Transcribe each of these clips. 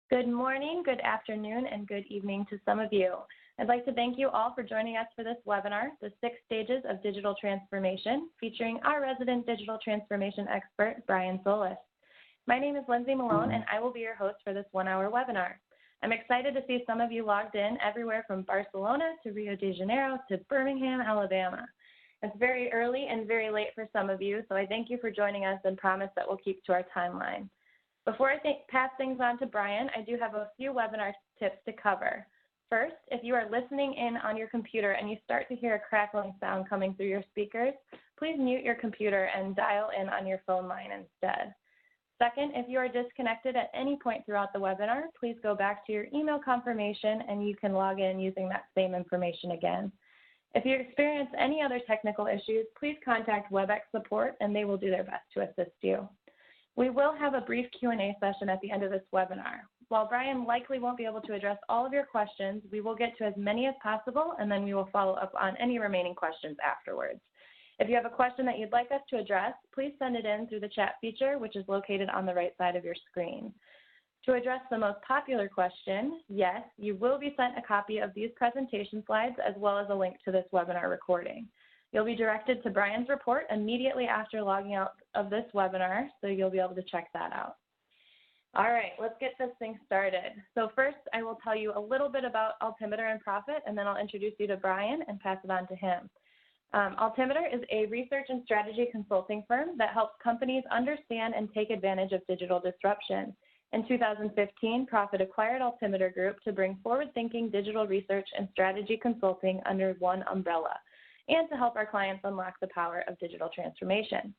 Good morning, good afternoon, and good evening to some of you. I'd like to thank you all for joining us for this webinar, The 6 Stages of Digital Transformation, featuring our resident digital transformation expert, Brian Solis. My name is Lindsay Malone, and I will be your host for this one-hour webinar. I'm excited to see some of you logged in everywhere from Barcelona to Rio de Janeiro to Birmingham, Alabama. It's very early and very late for some of you, so I thank you for joining us and promise that we'll keep to our timeline. Before I pass things on to Brian, I do have a few webinar tips to cover. First, if you are listening in on your computer and you start to hear a crackling sound coming through your speakers, please mute your computer and dial in on your phone line instead. Second, if you are disconnected at any point throughout the webinar, please go back to your email confirmation and you can log in using that same information again. If you experience any other technical issues, please contact WebEx support and they will do their best to assist you. We will have a brief Q&A session at the end of this webinar. While Brian likely won't be able to address all of your questions, we will get to as many as possible, and then we will follow up on any remaining questions afterwards. If you have a question that you'd like us to address, please send it in through the chat feature, which is located on the right side of your screen. To address the most popular question, yes, you will be sent a copy of these presentation slides as well as a link to this webinar recording. You'll be directed to Brian's report immediately after logging out of this webinar, so you'll be able to check that out. All right, let's get this thing started. So first, I will tell you a little bit about Altimeter and Profit, and then I'll introduce you to Brian and pass it on to him. Altimeter is a research and strategy consulting firm that helps companies understand and take advantage of digital disruption. In 2015, Profit acquired Altimeter Group to bring forward-thinking digital research and strategy consulting under one umbrella, and to help our clients unlock the power of digital transformation.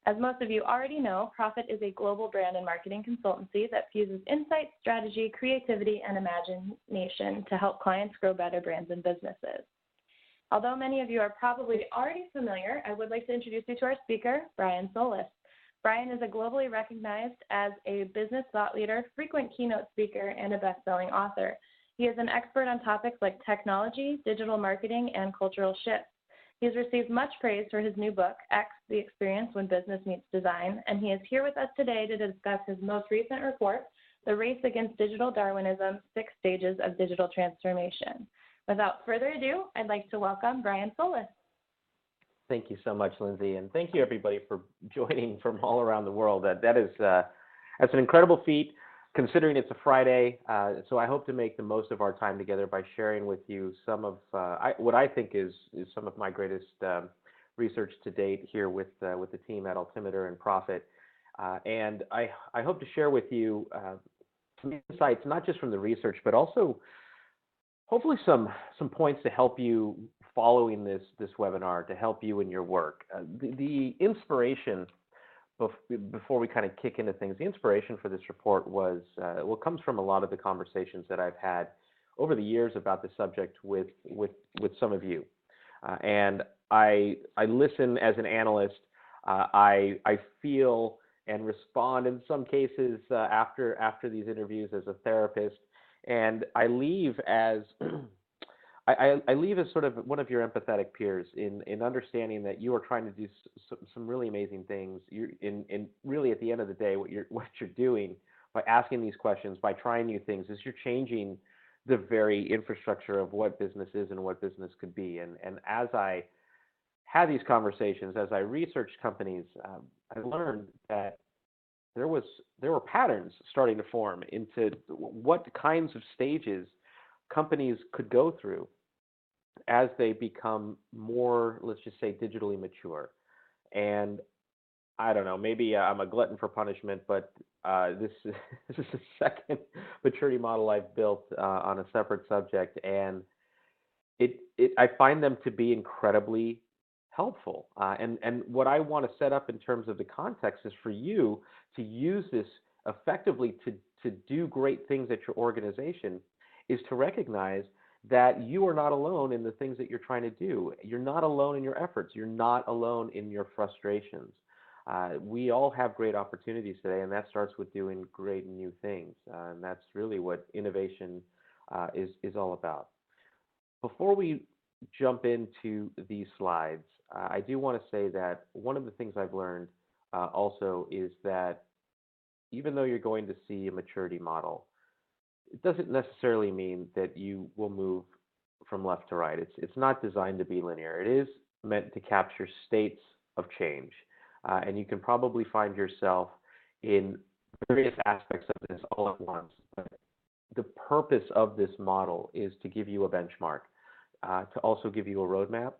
As most of you already know, Profit is a global brand and marketing consultancy that fuses insight, strategy, creativity, and imagination to help clients grow better brands and businesses. Although many of you are probably already familiar, I would like to introduce you to our speaker, Brian Solis. Brian is a globally recognized as a business thought leader, frequent keynote speaker, and a best-selling author. He is an expert on topics like technology, digital marketing, and cultural shifts. He has received much praise for his new book, X, The Experience When Business Meets Design, and he is here with us today to discuss his most recent report, The Race Against Digital Darwinism, 6 Stages of Digital Transformation. Without further ado, I'd like to welcome Brian Solis. Thank you so much, Lindsay, and thank you everybody for joining from all around the world. That's an incredible feat, considering it's a Friday. So I hope to make the most of our time together by sharing with you some of what I think is some of my greatest research to date here with the team at Altimeter and Profit. And I hope to share with you some insights, not just from the research, but also hopefully some points to help you following this webinar, to help you in your work. The inspiration, before we kind of kick into things, the inspiration for this report was comes from a lot of the conversations that I've had over the years about the subject with some of you. And I listen as an analyst. I feel and respond in some cases after these interviews as a therapist, and I leave as I leave as sort of one of your empathetic peers in understanding that you are trying to do some really amazing things. And really, at the end of the day, what you're doing by asking these questions, by trying new things, is you're changing the very infrastructure of what business is and what business could be. And as I had these conversations, as I researched companies, I learned that there were patterns starting to form into what kinds of stages companies could go through as they become more, let's just say, digitally mature. And I don't know, maybe I'm a glutton for punishment, but this is the second maturity model I've built on a separate subject, and I find them to be incredibly helpful. And what I want to set up in terms of the context is for you to use this effectively to do great things at your organization, is to recognize that you are not alone in the things that you're trying to do. You're not alone in your efforts. You're not alone in your frustrations. We all have great opportunities today, and that starts with doing great new things. And that's really what innovation is all about. Before we jump into these slides, I do want to say that one of the things I've learned also is that even though you're going to see a maturity model, it doesn't necessarily mean that you will move from left to right. It's not designed to be linear. It is meant to capture states of change, and you can probably find yourself in various aspects of this all at once. But the purpose of this model is to give you a benchmark, to also give you a roadmap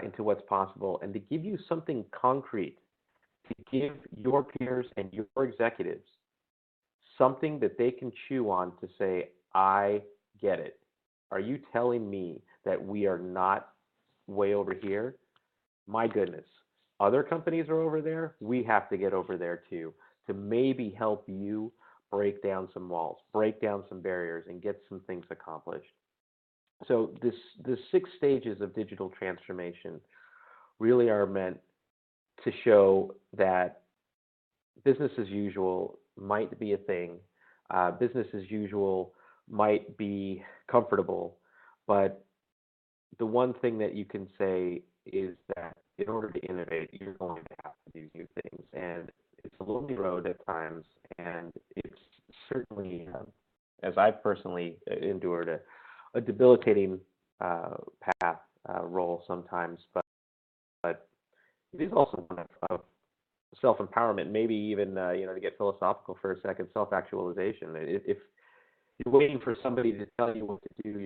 into what's possible, and to give you something concrete, to give your peers and your executives something that they can chew on to say, I get it. Are you telling me that we are not way over here? My goodness. Other companies are over there. We have to get over there too, to maybe help you break down some walls, break down some barriers, and get some things accomplished. So the 6 stages of digital transformation really are meant to show that business as usual might be a thing. Business as usual might be comfortable, but the one thing that you can say is that in order to innovate, you're going to have to do new things. And it's a lonely road at times, and it's certainly, as I've personally endured, a debilitating path role sometimes, but it is also one of self-empowerment, maybe even to get philosophical for a second, self-actualization. If you're waiting for somebody to tell you what to do,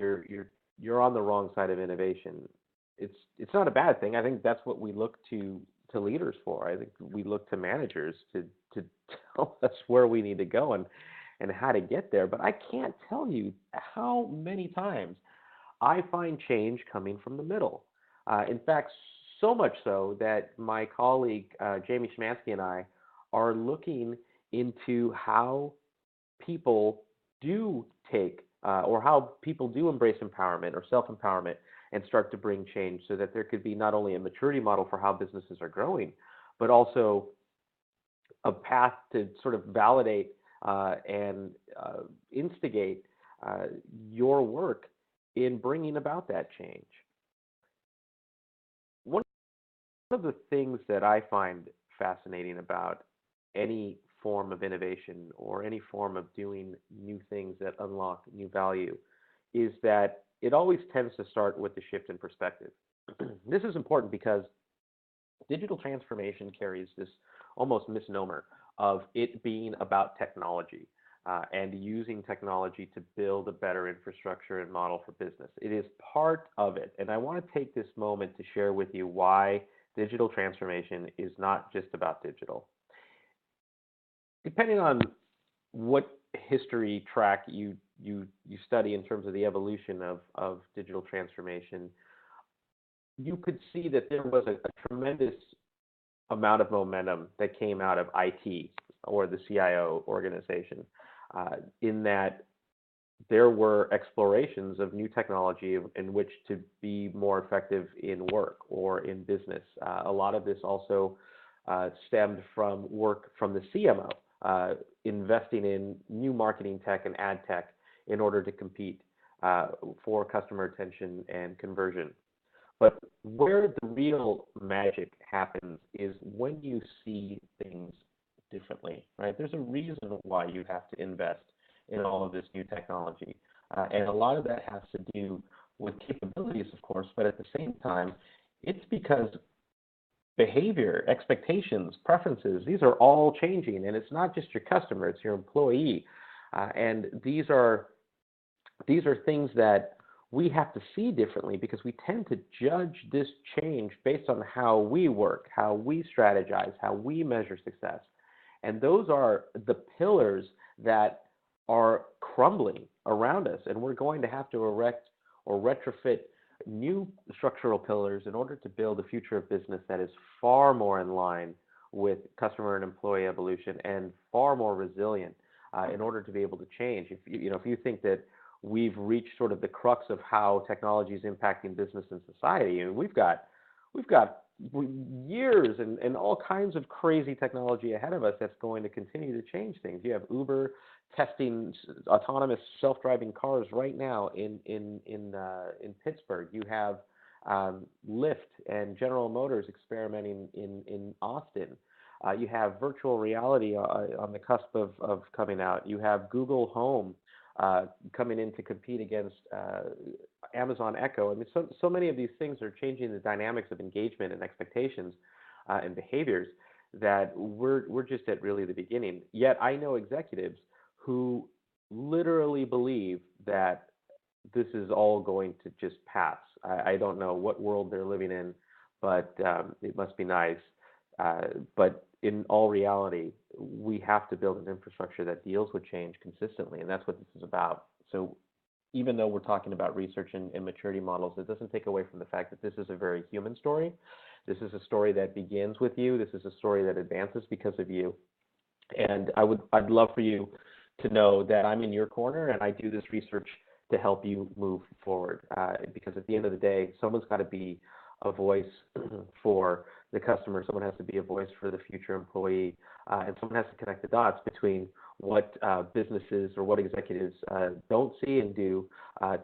you're on the wrong side of innovation. It's not a bad thing. I think that's what we look to leaders for. I think we look to managers to tell us where we need to go and how to get there. But I can't tell you how many times I find change coming from the middle. In fact, so much so that my colleague Jamie Schmansky and I are looking into how people do take or how people do embrace empowerment or self-empowerment and start to bring change, so that there could be not only a maturity model for how businesses are growing, but also a path to sort of validate and instigate your work in bringing about that change. One of the things that I find fascinating about any form of innovation or any form of doing new things that unlock new value is that it always tends to start with the shift in perspective. This is important because digital transformation carries this almost misnomer of it being about technology and using technology to build a better infrastructure and model for business. It is part of it. And I want to take this moment to share with you why digital transformation is not just about digital. Depending on what history track you study in terms of the evolution of digital transformation, you could see that there was a tremendous amount of momentum that came out of IT or the CIO organization, in that there were explorations of new technology in which to be more effective in work or in business. A lot of this also stemmed from work from the CMO, investing in new marketing tech and ad tech in order to compete for customer attention and conversion. But where the real magic happens is when you see things differently, right? There's a reason why you have to invest in all of this new technology. And a lot of that has to do with capabilities, of course, but at the same time, it's because behavior, expectations, preferences, these are all changing. And it's not just your customer, it's your employee. And these are things that we have to see differently because we tend to judge this change based on how we work, how we strategize, how we measure success. And those are the pillars that are crumbling around us. And we're going to have to erect or retrofit new structural pillars in order to build a future of business that is far more in line with customer and employee evolution and far more resilient in order to be able to change. If you think that we've reached sort of the crux of how technology is impacting business and society, and we've got years and all kinds of crazy technology ahead of us that's going to continue to change things. You have Uber testing autonomous self-driving cars right now in Pittsburgh. You have Lyft and General Motors experimenting in Austin. You have virtual reality on the cusp of coming out. You have Google Home coming in to compete against Amazon Echo. I mean, so many of these things are changing the dynamics of engagement and expectations and behaviors that we're just at really the beginning. Yet I know executives who literally believe that this is all going to just pass. I don't know what world they're living in, but it must be nice. But in all reality, we have to build an infrastructure that deals with change consistently, and that's what this is about. So even though we're talking about research and maturity models, it doesn't take away from the fact that this is a very human story. This is a story that begins with you. This is a story that advances because of you. And I'd love for you to know that I'm in your corner, and I do this research to help you move forward. Because at the end of the day, someone's got to be a voice for the customer. Someone has to be a voice for the future employee, and someone has to connect the dots between what businesses or what executives don't see and do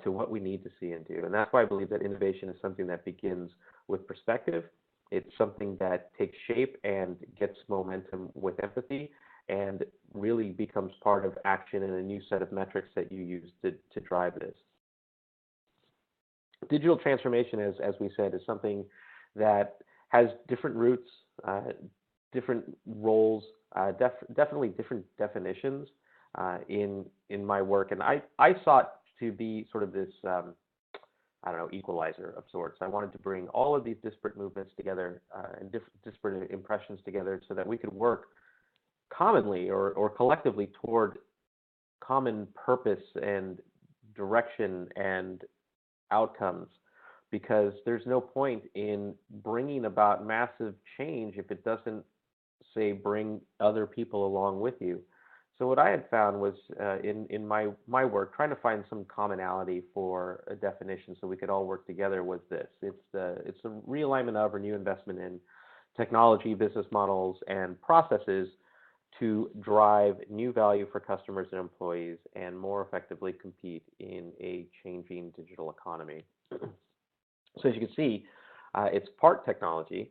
to what we need to see and do. And that's why I believe that innovation is something that begins with perspective. It's something that takes shape and gets momentum with empathy, and really becomes part of action and a new set of metrics that you use to drive this. Digital transformation, as we said, is something that has different roots, different roles, definitely different definitions in my work. And I sought to be sort of this, I don't know, equalizer of sorts. I wanted to bring all of these disparate movements together and disparate impressions together so that we could work commonly or collectively toward common purpose and direction and outcomes, because there's no point in bringing about massive change if it doesn't, say, bring other people along with you. So what I had found was in my work, trying to find some commonality for a definition so we could all work together, was this. It's a realignment of or new investment in technology, business models, and processes to drive new value for customers and employees and more effectively compete in a changing digital economy. So as you can see, it's part technology,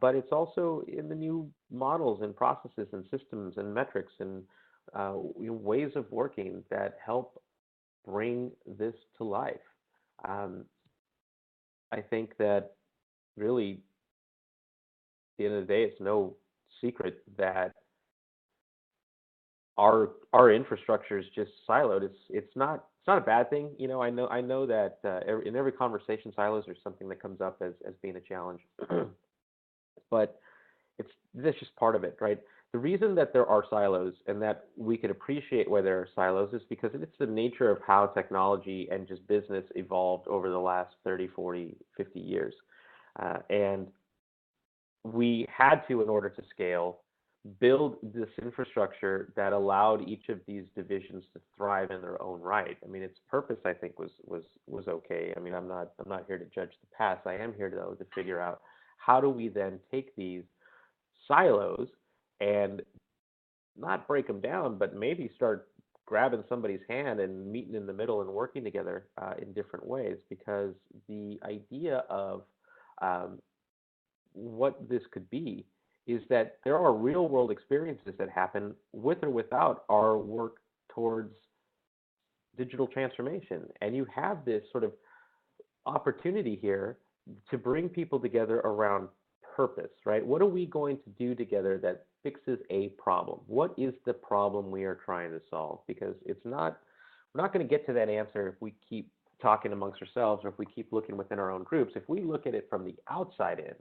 but it's also in the new models and processes and systems and metrics and ways of working that help bring this to life. I think that really, at the end of the day, it's no secret that our infrastructure is just siloed. It's not a bad thing. You know, I know that in every conversation, silos are something that comes up as being a challenge. But that's just part of it, right? The reason that there are silos and that we could appreciate why there are silos is because it's the nature of how technology and just business evolved over the last 30, 40, 50 years. And we had to, in order to scale, build this infrastructure that allowed each of these divisions to thrive in their own right. I mean, its purpose, I think, was okay. I mean, I'm not here to judge the past. I am here, though, to figure out how do we then take these silos and not break them down, but maybe start grabbing somebody's hand and meeting in the middle and working together in different ways, because the idea of what this could be is that there are real world experiences that happen with or without our work towards digital transformation. And you have this sort of opportunity here to bring people together around purpose, right? What are we going to do together that fixes a problem? What is the problem we are trying to solve? Because we're not going to get to that answer if we keep talking amongst ourselves or if we keep looking within our own groups. If we look at it from the outside in,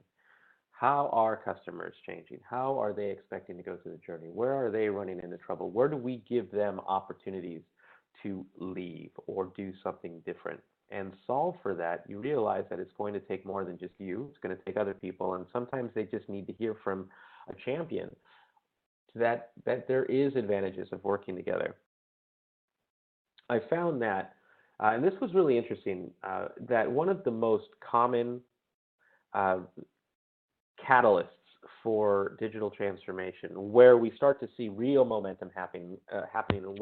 how are customers changing? How are they expecting to go through the journey? Where are they running into trouble? Where do we give them opportunities to leave or do something different and solve for that? You realize that it's going to take more than just you. It's going to take other people, and sometimes they just need to hear from a champion that there is advantages of working together. I found that, and this was really interesting, that one of the most common catalysts for digital transformation, where we start to see real momentum happening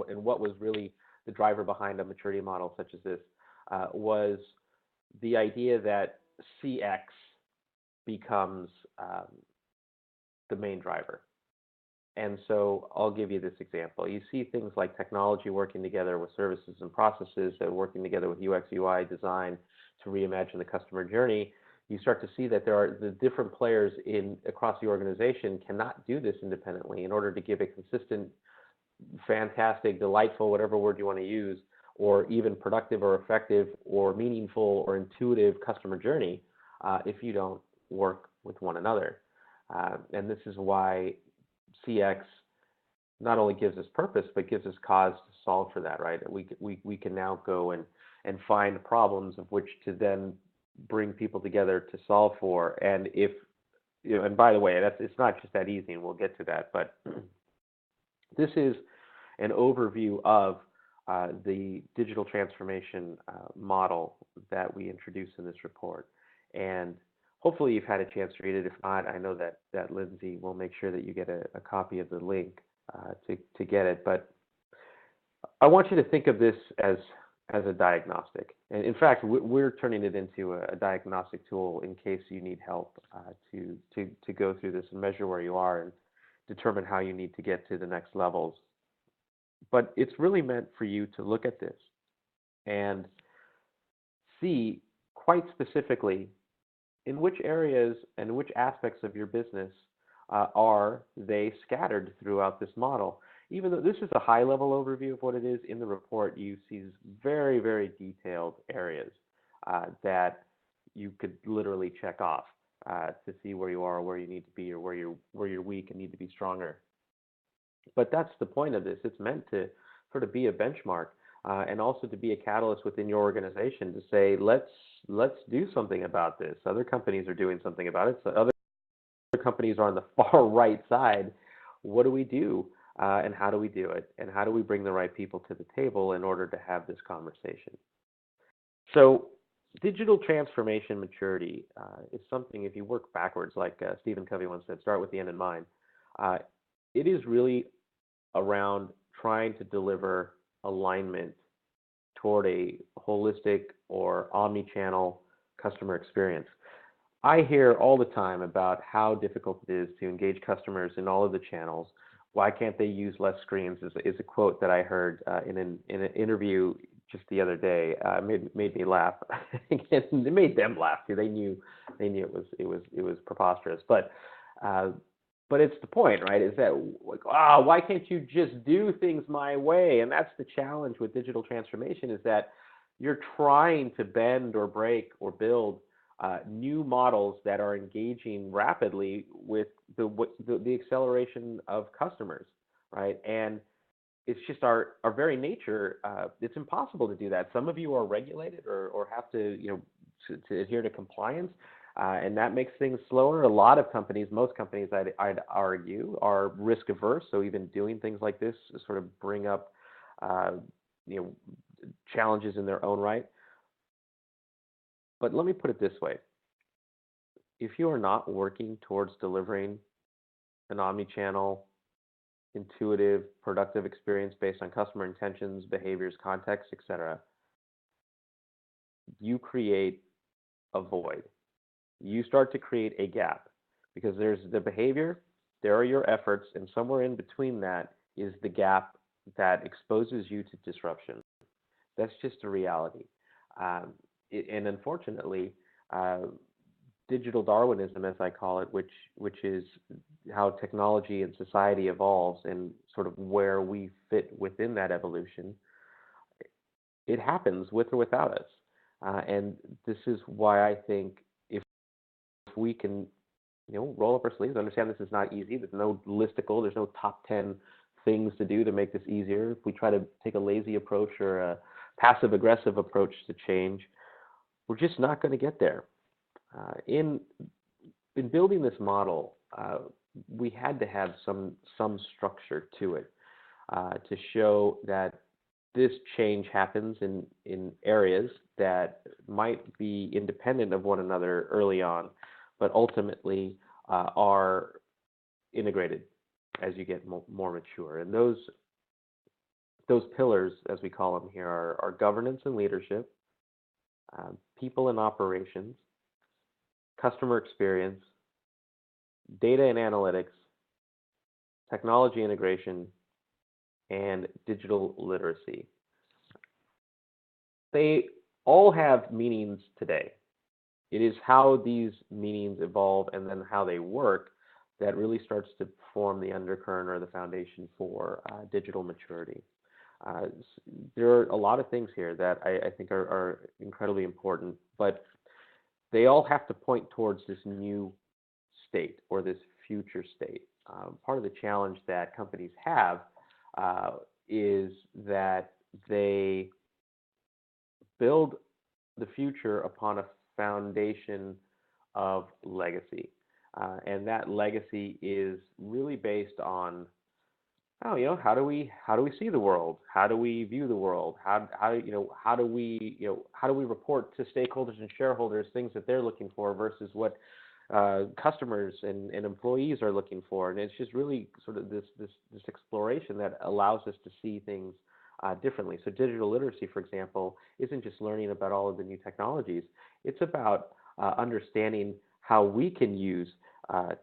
in what was really the driver behind a maturity model such as this, was the idea that CX becomes the main driver. And so I'll give you this example. You see things like technology working together with services and processes that are working together with UX, UI design to reimagine the customer journey. You start to see that there are the different players across the organization cannot do this independently in order to give a consistent, fantastic, delightful, whatever word you want to use, or even productive or effective or meaningful or intuitive customer journey if you don't work with one another. And this is why CX not only gives us purpose, but gives us cause to solve for that, right? We can now go and find problems of which to then bring people together to solve for. And if, and by the way, it's not just that easy, and we'll get to that, but this is an overview of the digital transformation model that we introduced in this report. And hopefully you've had a chance to read it. If not, I know that Lindsay will make sure that you get a copy of the link to get it. But I want you to think of this as a diagnostic. And in fact, we're turning it into a diagnostic tool in case you need help to go through this and measure where you are and determine how you need to get to the next levels. But it's really meant for you to look at this and see quite specifically in which areas and which aspects of your business are they scattered throughout this model. Even though this is a high-level overview of what it is, in the report you see very, very detailed areas that you could literally check off to see where you are, or where you need to be, or where you're weak and need to be stronger. But that's the point of this. It's meant to sort of be a benchmark and also to be a catalyst within your organization to say, let's do something about this. Other companies are doing something about it. So other companies are on the far right side. What do we do? And how do we do it? And how do we bring the right people to the table in order to have this conversation? So digital transformation maturity is something, if you work backwards, like Stephen Covey once said, start with the end in mind. It is really around trying to deliver alignment toward a holistic or omni-channel customer experience. I hear all the time about how difficult it is to engage customers in all of the channels. Why can't they use less screens is a quote that I heard in an interview just the other day. Made me laugh. It made them laugh too. They knew it was preposterous. But it's the point, right? Is that like, why can't you just do things my way? And that's the challenge with digital transformation, is that you're trying to bend or break or build new models that are engaging rapidly with the acceleration of customers, right? And it's just our very nature. It's impossible to do that. Some of you are regulated or have to to adhere to compliance, and that makes things slower. A lot of companies, most companies, I'd argue, are risk averse. So even doing things like this sort of bring up challenges in their own right. But let me put it this way. If you are not working towards delivering an omni-channel, intuitive, productive experience based on customer intentions, behaviors, context, etc., you create a void. You start to create a gap, because there's the behavior, there are your efforts, and somewhere in between that is the gap that exposes you to disruption. That's just a reality. And unfortunately, digital Darwinism, as I call it, which is how technology and society evolves and sort of where we fit within that evolution, it happens with or without us. And this is why I think if we can, roll up our sleeves, understand this is not easy. There's no listicle. There's no top 10 things to do to make this easier. If we try to take a lazy approach or a passive-aggressive approach to change, we're just not going to get there. In building this model, we had to have some structure to it to show that this change happens in areas that might be independent of one another early on, but ultimately are integrated as you get more mature. And those pillars, as we call them here, are governance and leadership, people and operations, customer experience, data and analytics, technology integration, and digital literacy. They all have meanings today. It is how these meanings evolve and then how they work that really starts to form the undercurrent or the foundation for digital maturity. There are a lot of things here that I think are incredibly important, but they all have to point towards this new state or this future state. Part of the challenge that companies have is that they build the future upon a foundation of legacy. And that legacy is really based on, how do we see the world? How do we view the world? How do we report to stakeholders and shareholders things that they're looking for versus what customers and employees are looking for? And it's just really sort of this exploration that allows us to see things differently. So digital literacy, for example, isn't just learning about all of the new technologies. It's about understanding how we can use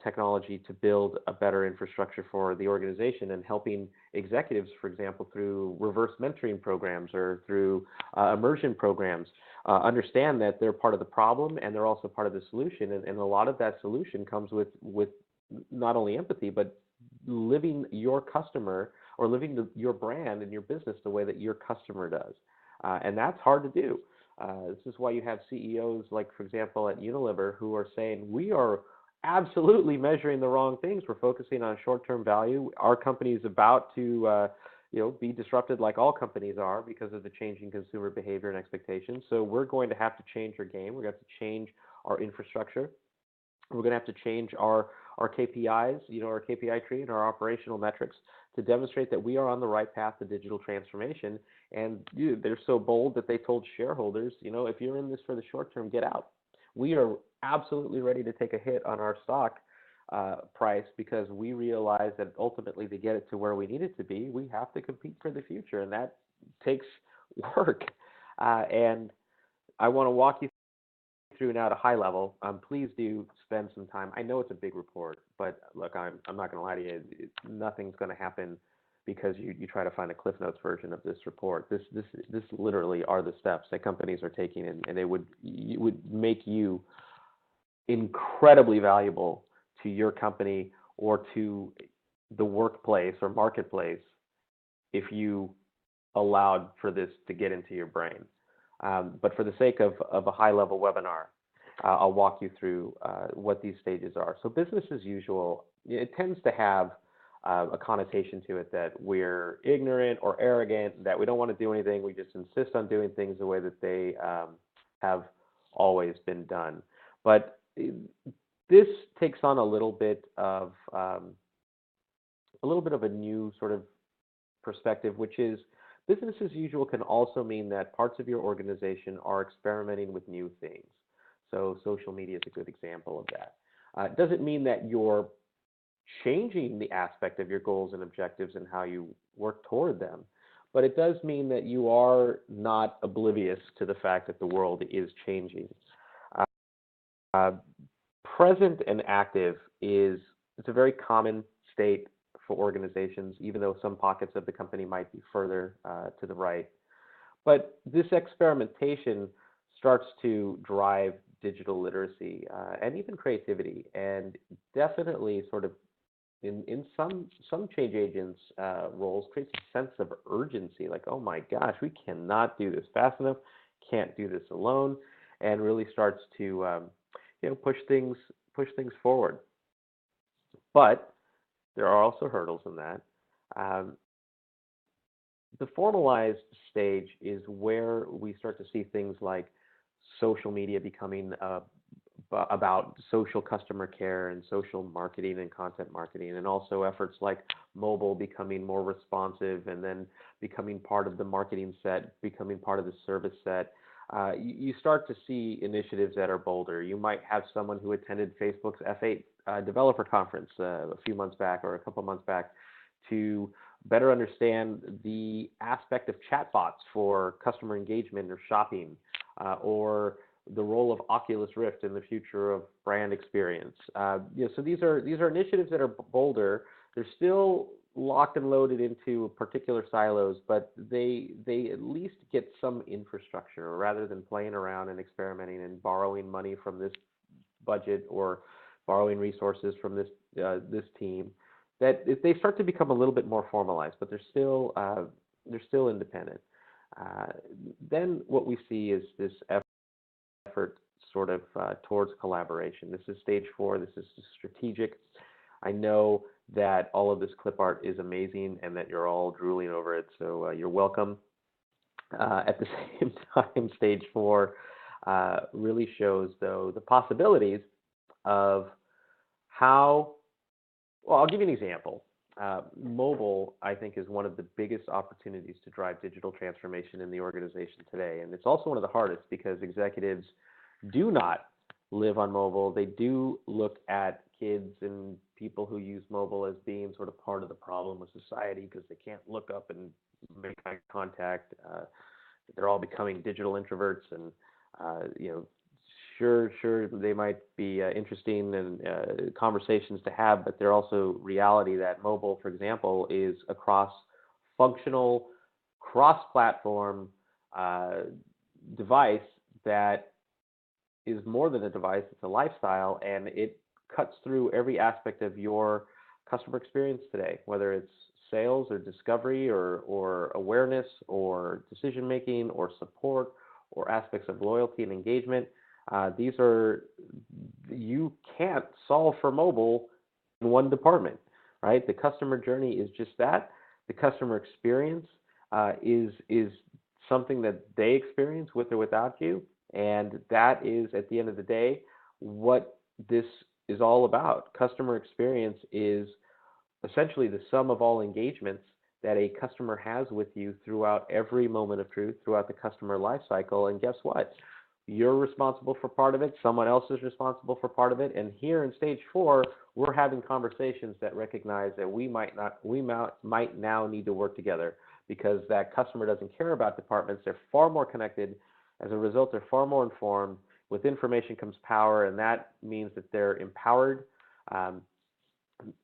technology to build a better infrastructure for the organization, and helping executives, for example, through reverse mentoring programs or through immersion programs, understand that they're part of the problem and they're also part of the solution. And a lot of that solution comes with not only empathy, but living your customer or living your brand and your business the way that your customer does. And that's hard to do. This is why you have CEOs like, for example, at Unilever, who are saying, we are absolutely measuring the wrong things. We're focusing on short-term value. Our company is about to be disrupted, like all companies are, because of the changing consumer behavior and expectations. So we're going to have to change our game. We're going to have to change our infrastructure. We're going to have to change our KPIs, our KPI tree and our operational metrics to demonstrate that we are on the right path to digital transformation. And they're so bold that they told shareholders, if you're in this for the short term, get out. We are absolutely ready to take a hit on our stock price because we realize that ultimately to get it to where we need it to be, we have to compete for the future, and that takes work. And I want to walk you through now at a high level. Please do spend some time. I know it's a big report, but look, I'm not going to lie to you. Nothing's going to happen because you try to find a Cliff Notes version of this report. This literally are the steps that companies are taking, and it would make you incredibly valuable to your company or to the workplace or marketplace if you allowed for this to get into your brain. But for the sake of a high-level webinar, I'll walk you through what these stages are. So business as usual, it tends to have a connotation to it that we're ignorant or arrogant, that we don't want to do anything. We just insist on doing things the way that they have always been done. But this takes on a little bit of a new sort of perspective, which is business as usual can also mean that parts of your organization are experimenting with new things. So social media is a good example of that. It doesn't mean that you're changing the aspect of your goals and objectives and how you work toward them, but it does mean that you are not oblivious to the fact that the world is changing. Present and active it's a very common state for organizations, even though some pockets of the company might be further to the right. But this experimentation starts to drive digital literacy and even creativity, and definitely sort of in some change agents' roles creates a sense of urgency, like, oh my gosh, we cannot do this fast enough, can't do this alone, and really starts to push things forward. But there are also hurdles in that. The formalized stage is where we start to see things like social media becoming about social customer care and social marketing and content marketing, and also efforts like mobile becoming more responsive and then becoming part of the marketing set, becoming part of the service set. You start to see initiatives that are bolder. You might have someone who attended Facebook's F8 developer conference a few months back or a couple months back to better understand the aspect of chatbots for customer engagement or shopping, or the role of Oculus Rift in the future of brand experience. So these are initiatives that are bolder, They're still locked and loaded into particular silos, but they at least get some infrastructure rather than playing around and experimenting and borrowing money from this budget or borrowing resources from this team. That they start to become a little bit more formalized, but they're still independent. Then what we see is this effort sort of towards collaboration. This is stage 4. This is strategic. I know that all of this clip art is amazing and that you're all drooling over it, so you're welcome. At the same time, stage 4 really shows, though, the possibilities of how, well, I'll give you an example. Mobile, I think, is one of the biggest opportunities to drive digital transformation in the organization today. And it's also one of the hardest because executives do not live on mobile. They do look at kids and people who use mobile as being sort of part of the problem with society because they can't look up and make eye contact. They're all becoming digital introverts, and sure, they might be interesting and conversations to have, but they're also reality that mobile, for example, is a cross-functional, cross-platform device that is more than a device. It's a lifestyle, and it cuts through every aspect of your customer experience today, whether it's sales or discovery or awareness or decision making or support or aspects of loyalty and engagement. You can't solve for mobile in one department, right? The customer journey is just that. The customer experience is something that they experience with or without you. And that is, at the end of the day, what this is all about. Customer experience is essentially the sum of all engagements that a customer has with you throughout every moment of truth, throughout the customer life cycle. And guess what? You're responsible for part of it. Someone else is responsible for part of it. And here in stage 4, we're having conversations that recognize that we might now need to work together because that customer doesn't care about departments. They're far more connected. As a result, they're far more informed. With information comes power, and that means that they're empowered.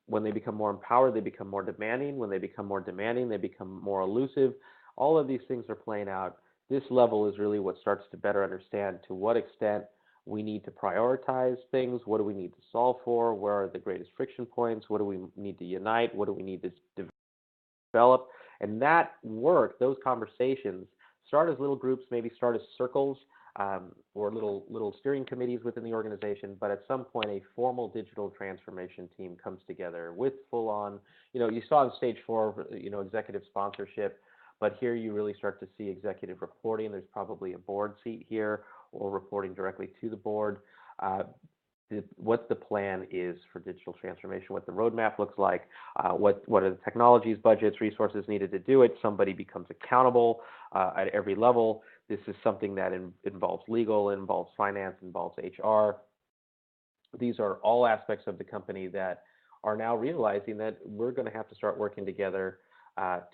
When they become more empowered, they become more demanding. When they become more demanding, they become more elusive. All of these things are playing out. This level is really what starts to better understand to what extent we need to prioritize things. What do we need to solve for? Where are the greatest friction points? What do we need to unite? What do we need to develop? And that work, those conversations, start as little groups, maybe start as circles or little steering committees within the organization. But at some point, a formal digital transformation team comes together with full-on, you saw in stage 4, executive sponsorship. But here you really start to see executive reporting. There's probably a board seat here or reporting directly to the board. What the plan is for digital transformation, what the roadmap looks like, what are the technologies, budgets, resources needed to do it. Somebody becomes accountable at every level. This is something that involves legal, involves finance, involves HR. These are all aspects of the company that are now realizing that we're going to have to start working together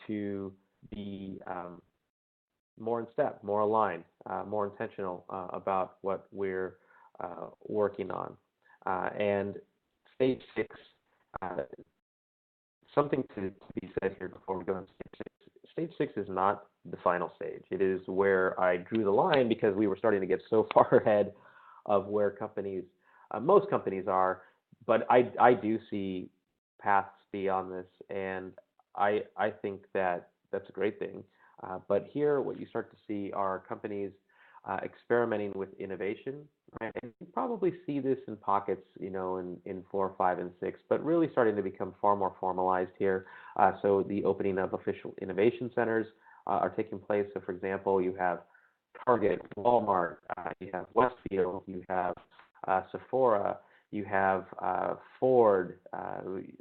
to be more in step, more aligned, more intentional about what we're working on. And stage 6, something to be said here before we go on stage 6. Stage 6 is not the final stage. It is where I drew the line because we were starting to get so far ahead of where companies, most companies are, but I do see paths beyond this, and I think that that's a great thing. But here, what you start to see are companies experimenting with innovation, right? And you probably see this in pockets, in 4, 5, and 6, but really starting to become far more formalized here. So the opening of official innovation centers are taking place. So, for example, you have Target, Walmart, you have Westfield, you have Sephora, you have Ford.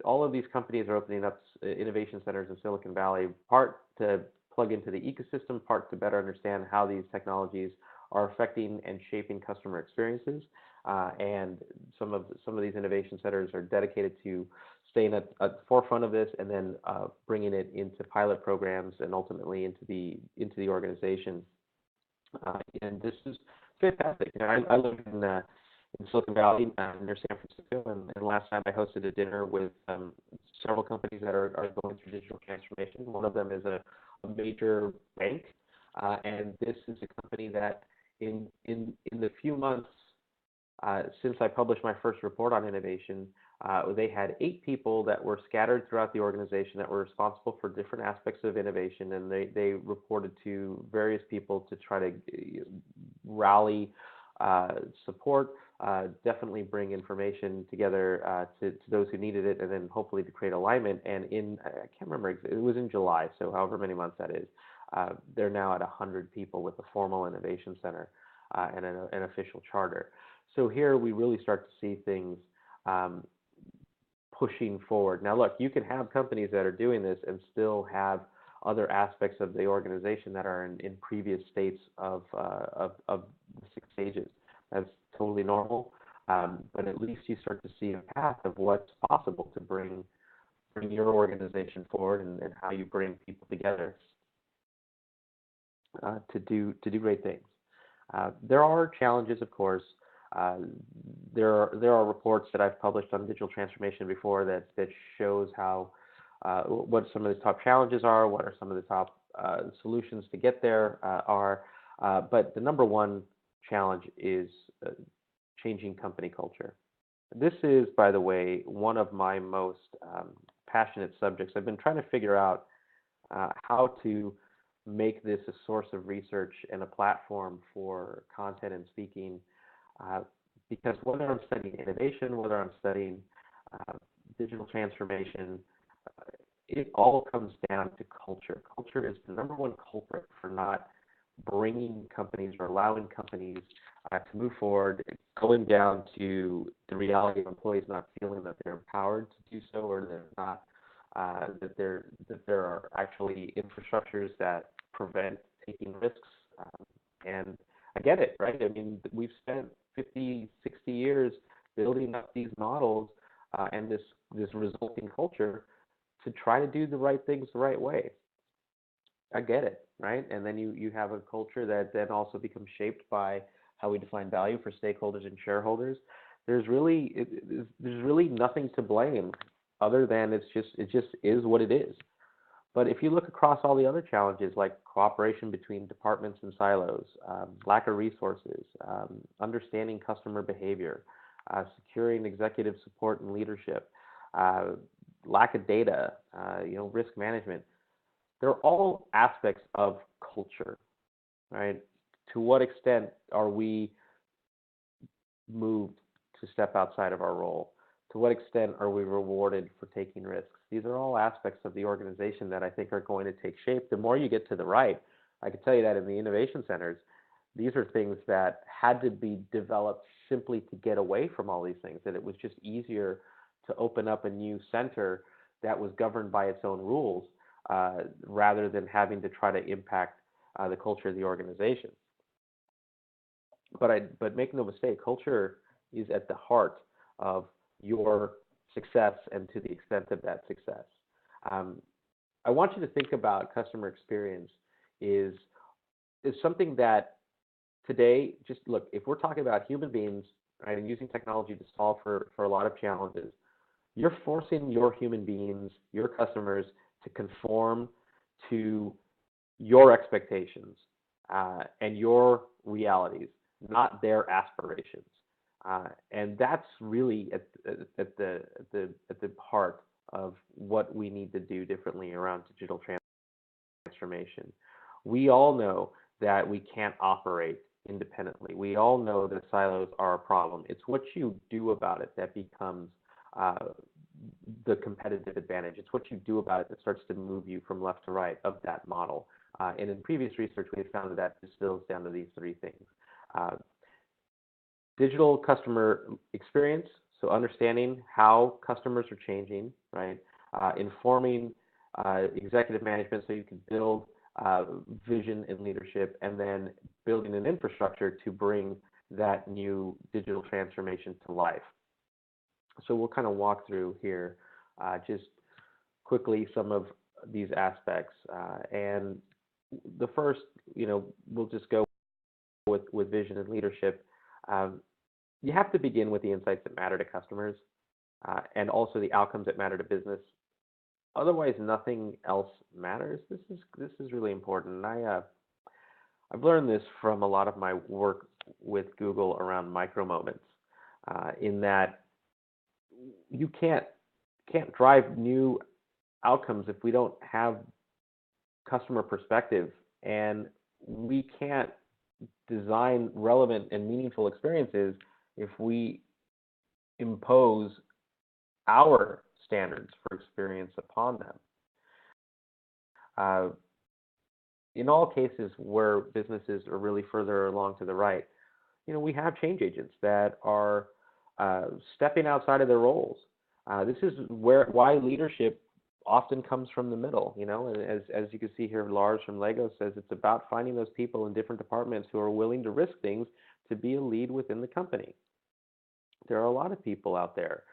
All of these companies are opening up innovation centers in Silicon Valley, part to plug into the ecosystem, part to better understand how these technologies are affecting and shaping customer experiences. And some of these innovation centers are dedicated to staying at the forefront of this and then bringing it into pilot programs and ultimately into the organization. And this is fantastic. I live in Silicon Valley near San Francisco, and last night I hosted a dinner with several companies that are going through digital transformation. One of them is a major bank, and this is a company that in the few months since I published my first report on innovation, they had 8 people that were scattered throughout the organization that were responsible for different aspects of innovation, and they reported to various people to try to rally support, definitely bring information together to those who needed it, and then hopefully to create alignment. And I can't remember, it was in July, so however many months that is, they're now at 100 people with a formal innovation center and an official charter. So here we really start to see things pushing forward. Now, look, you can have companies that are doing this and still have other aspects of the organization that are in previous states of the 6 stages. That's totally normal, but at least you start to see a path of what's possible to bring your organization forward and how you bring people together to do great things. There are challenges, of course. There are reports that I've published on digital transformation before that shows how what some of the top challenges are, what are some of the top solutions to get there are. But the number one challenge is changing company culture. This is, by the way, one of my most passionate subjects. I've been trying to figure out how to make this a source of research and a platform for content and speaking, because whether I'm studying innovation, whether I'm studying digital transformation, it all comes down to culture. Culture is the number one culprit for not bringing companies or allowing companies to move forward, going down to the reality of employees not feeling that they're empowered to do so, or they're not, that there are actually infrastructures that prevent taking risks. And I get it, right? I mean, we've spent 50, 60 years building up these models and this resulting culture to try to do the right things the right way. I get it, right? And then you have a culture that then also becomes shaped by how we define value for stakeholders and shareholders. There's really nothing to blame other than it just is what it is. But if you look across all the other challenges like cooperation between departments and silos, lack of resources, understanding customer behavior, securing executive support and leadership, lack of data, risk management, they're all aspects of culture, right? To what extent are we moved to step outside of our role? To what extent are we rewarded for taking risks? These are all aspects of the organization that I think are going to take shape. The more you get to the right, I can tell you that in the innovation centers, these are things that had to be developed simply to get away from all these things, that it was just easier to open up a new center that was governed by its own rules rather than having to try to impact the culture of the organization. But make no mistake, culture is at the heart of your success and to the extent of that success. I want you to think about customer experience is something that today, just look, if we're talking about human beings, right, and using technology to solve for a lot of challenges, you're forcing your human beings, your customers, to conform to your expectations and your realities, not their aspirations. And that's really at the heart of what we need to do differently around digital transformation. We all know that we can't operate independently. We all know that silos are a problem. It's what you do about it that becomes the competitive advantage. It's what you do about it that starts to move you from left to right of that model. And in previous research, we have found that distills down to these 3 things. Digital customer experience, so understanding how customers are changing, right? Informing executive management so you can build vision and leadership, and then building an infrastructure to bring that new digital transformation to life. So we'll kind of walk through here just quickly some of these aspects. And the first, we'll just go with vision and leadership. you have to begin with the insights that matter to customers and also the outcomes that matter to business. Otherwise, nothing else matters. This is really important. And I've learned this from a lot of my work with Google around micro moments, in that you can't drive new outcomes if we don't have customer perspective, and we can't design relevant and meaningful experiences if we impose our standards for experience upon them. In all cases where businesses are really further along to the right, we have change agents that are stepping outside of their roles. This is why leadership often comes from the middle. And as you can see here, Lars from Lego says it's about finding those people in different departments who are willing to risk things to be a lead within the company. There are a lot of people out there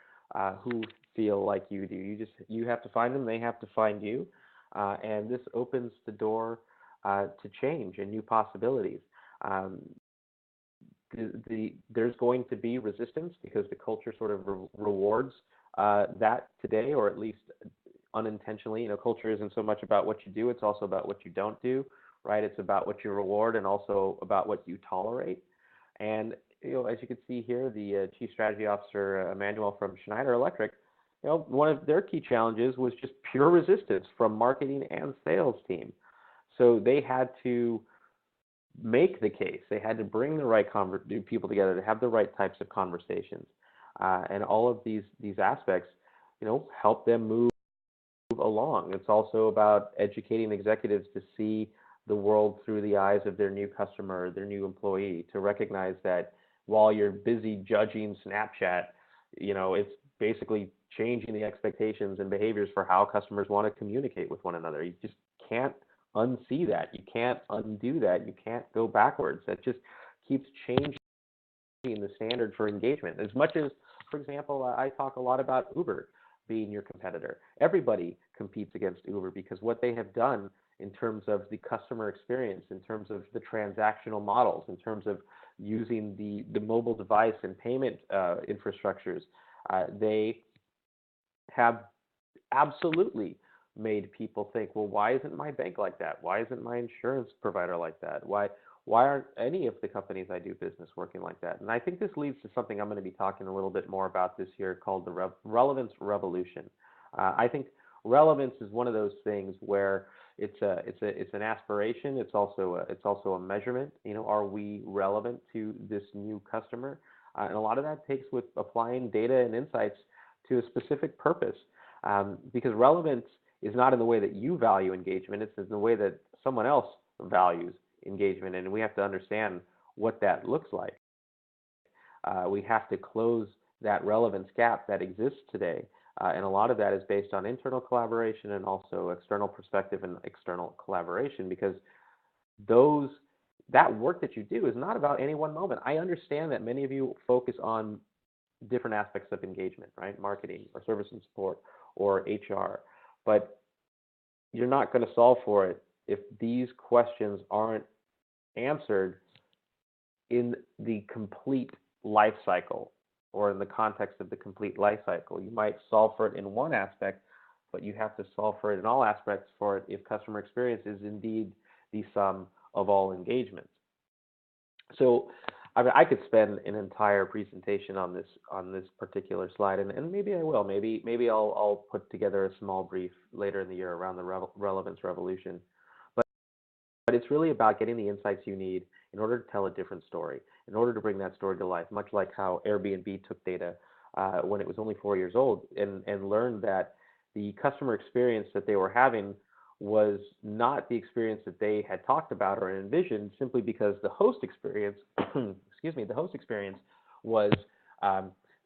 who feel like you do. You have to find them, they have to find you, and this opens the door to change and new possibilities. There's going to be resistance because the culture sort of rewards that today, or at least unintentionally. Culture isn't so much about what you do, it's also about what you don't do, right? It's about what you reward and also about what you tolerate. And as you can see here, the Chief Strategy Officer, Emmanuel from Schneider Electric, one of their key challenges was just pure resistance from marketing and sales team. So they had to make the case. They had to bring the right people together to have the right types of conversations. And all of these aspects, help them move along. It's also about educating executives to see the world through the eyes of their new customer, their new employee, to recognize that while you're busy judging Snapchat, it's basically changing the expectations and behaviors for how customers want to communicate with one another. You just can't unsee that. You can't undo that. You can't go backwards. That just keeps changing the standard for engagement. As much as, for example, I talk a lot about Uber being your competitor. Everybody competes against Uber because what they have done in terms of the customer experience, in terms of the transactional models, in terms of using the mobile device and payment infrastructures, they have absolutely made people think, well, why isn't my bank like that? Why isn't my insurance provider like that? Why aren't any of the companies I do business working like that? And I think this leads to something I'm going to be talking a little bit more about this year called the relevance revolution. I think relevance is one of those things where it's an aspiration. It's also a measurement. Are we relevant to this new customer? And a lot of that takes with applying data and insights to a specific purpose, because relevance is not in the way that you value engagement. It's in the way that someone else values engagement, and we have to understand what that looks like. We have to close that relevance gap that exists today, and a lot of that is based on internal collaboration and also external perspective and external collaboration, because that work that you do is not about any one moment. I understand that many of you focus on different aspects of engagement, right? Marketing or service and support or HR, but you're not going to solve for it if these questions aren't answered in the complete life cycle or in the context of the complete life cycle. You might solve for it in one aspect, but you have to solve for it in all aspects for it if customer experience is indeed the sum of all engagements. So I could spend an entire presentation on this particular slide, and maybe I will. Maybe I'll put together a small brief later in the year around the relevance revolution. But it's really about getting the insights you need in order to tell a different story, in order to bring that story to life, much like how Airbnb took data when it was only 4 years old and learned that the customer experience that they were having was not the experience that they had talked about or envisioned, simply because the host experience, the host experience was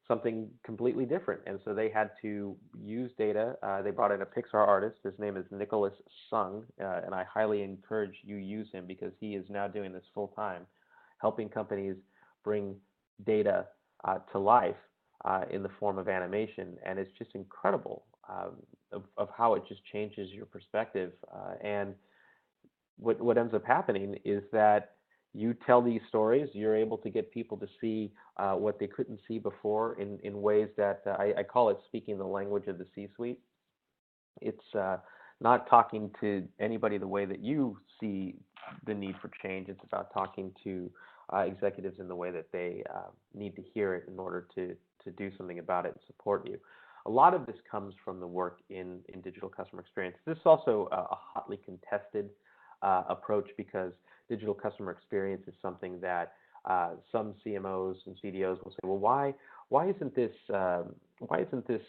something completely different. And so they had to use data. They brought in a Pixar artist. His name is Nicholas Sung, and I highly encourage you use him because he is now doing this full time, helping companies bring data to life in the form of animation. And it's just incredible of how it just changes your perspective. And what ends up happening is that you tell these stories, you're able to get people to see what they couldn't see before in ways that I call it speaking the language of the C-suite. It's not talking to anybody the way that you see the need for change. It's about talking to executives in the way that they need to hear it in order to do something about it and support you. A lot of this comes from the work in digital customer experience. This is also a hotly contested approach because digital customer experience is something that some CMOs and CDOs will say, well, why isn't this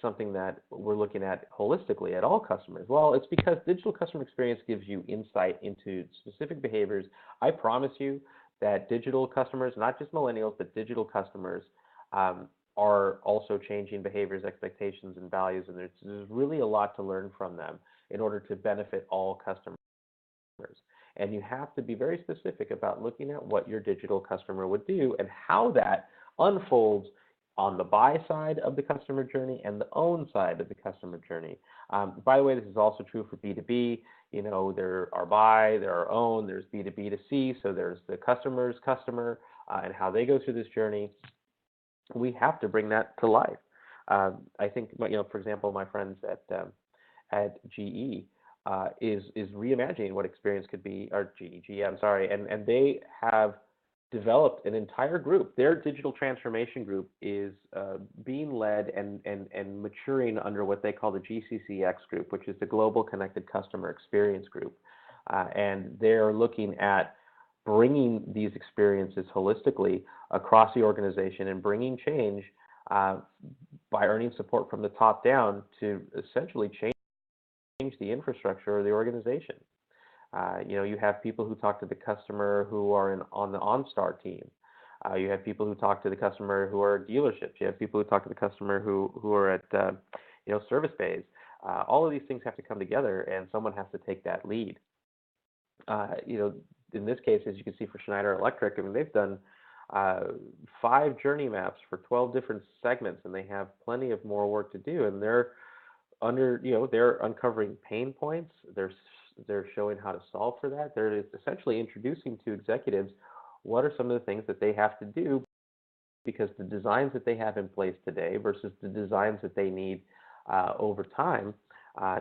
something that we're looking at holistically at all customers? Well, it's because digital customer experience gives you insight into specific behaviors. I promise you that digital customers, not just millennials, but digital customers, are also changing behaviors, expectations, and values, and there's really a lot to learn from them in order to benefit all customers. And you have to be very specific about looking at what your digital customer would do and how that unfolds on the buy side of the customer journey and the own side of the customer journey. By the way, this is also true for B2B. You know, there are buy, there are own, there's B2B to C, so there's the customer's customer and how they go through this journey. We have to bring that to life. I think, you know, for example, my friends at GE is reimagining what experience could be, or GM, sorry, and they have developed an entire group. Their digital transformation group is being led and maturing under what they call the GCCX group, which is the Global Connected Customer Experience Group. And they're looking at bringing these experiences holistically across the organization and bringing change by earning support from the top down to essentially change the infrastructure of the organization. You know, you have people who talk to the customer who are on the OnStar team. You have people who talk to the customer who are dealerships. You have people who talk to the customer who are at you know, service bays. All of these things have to come together, and someone has to take that lead. You know, in this case, as you can see for Schneider Electric, I mean, they've done 5 journey maps for 12 different segments, and they have plenty of more work to do. And they're they're uncovering pain points. They're showing how to solve for that. They're essentially introducing to executives what are some of the things that they have to do, because the designs that they have in place today versus the designs that they need over time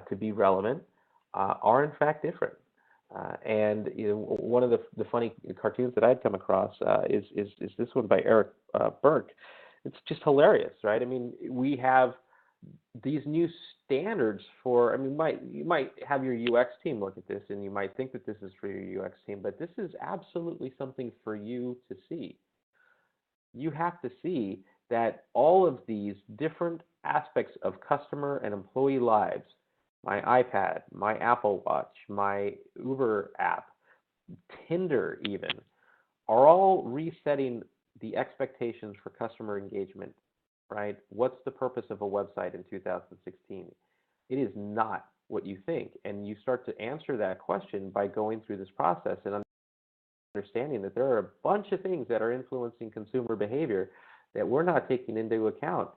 to be relevant are in fact different. And you know, one of the funny cartoons that I'd come across is this one by Eric Burke. It's just hilarious, right? I mean, we have these new standards for, I mean, you might have your UX team look at this and you might think that this is for your UX team, but this is absolutely something for you to see. You have to see that all of these different aspects of customer and employee lives, my iPad, my Apple Watch, my Uber app, Tinder even, are all resetting the expectations for customer engagement. Right? What's the purpose of a website in 2016? It is not what you think. And you start to answer that question by going through this process and understanding that there are a bunch of things that are influencing consumer behavior that we're not taking into account.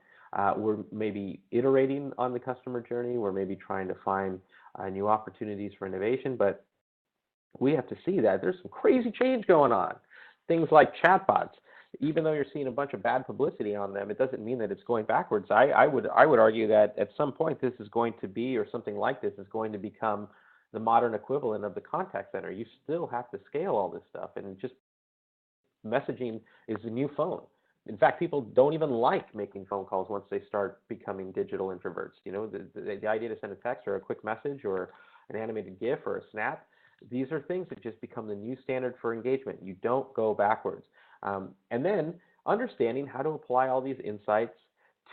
We're maybe iterating on the customer journey. We're maybe trying to find new opportunities for innovation, but we have to see that there's some crazy change going on. Things like chatbots. Even though you're seeing a bunch of bad publicity on them, it doesn't mean that it's going backwards. I would argue that at some point this is going to be, or something like this is going to become the modern equivalent of the contact center. You still have to scale all this stuff, and just messaging is the new phone. In fact, people don't even like making phone calls once they start becoming digital introverts. You know, the idea to send a text or a quick message or an animated GIF or a snap, these are things that just become the new standard for engagement. You don't go backwards. And then understanding how to apply all these insights